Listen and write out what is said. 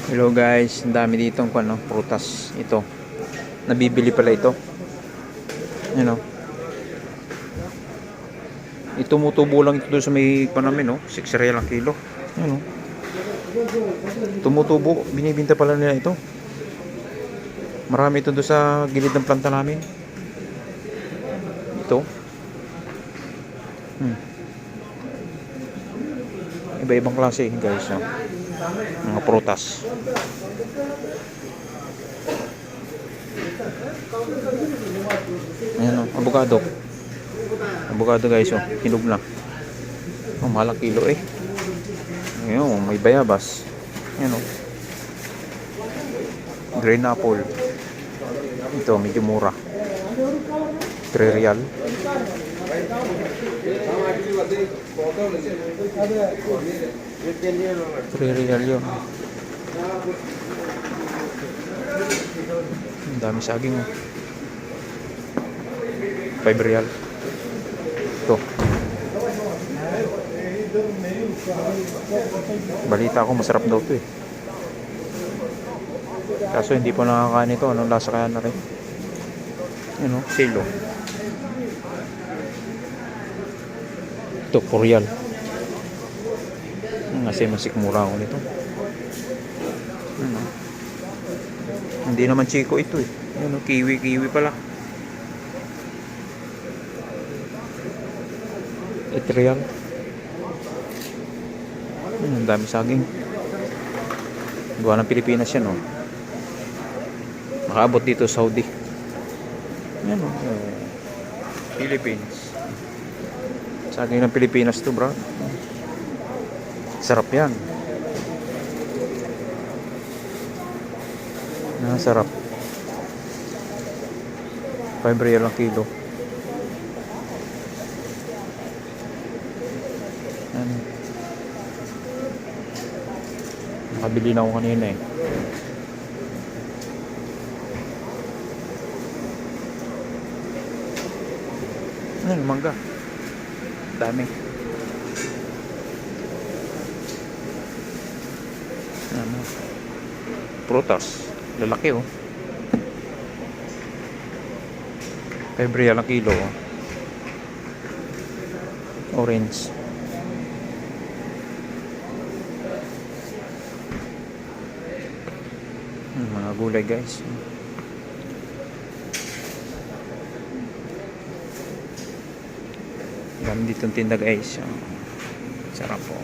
Hello guys, ang dami dito ng ano, prutas. Ito, nabibili pala ito. Ano? Tumutubo lang ito doon sa may panamin, no? 6 real ang kilo. Ano? Tumutubo, binibinta pala nila ito. Marami ito doon sa gilid ng planta namin. Ito. Iba-ibang klase, guys. No? Mga prutas. Ayan o, avocado. Avocado guys, oh, hinog na. Oh, mahal ang kilo eh. Ayan, may bayabas. Ayan o. Green apple. Ito, medyo mura. 3 real. Real yun. Ang dami saging oh. 5 real. Ito. Balita ko masarap daw to eh. Kaso hindi pa nakakain ito. Anong lasa kaya na rin? Ano? Silo. Ito, 4 real. Kasi masikmura ako nito. Ano? Hindi naman chiko ito eh. Ano, kiwi pala. 8 real. Ang dami saging. Gawa ng Pilipinas yan oh. Makaabot dito Saudi. Yan oh. Philippines. Saging ng Pilipinas to bro. Sarap yan. Sarap. 5 real ang kilo. Ano? Nakabili na ako kanina eh. Ano, mangga. Dami. Ano? Prutas. Lalaki oh. 5 real ang kilo oh. Orange. Mga gulay guys. Dami ditong tinda guys. Sarap po.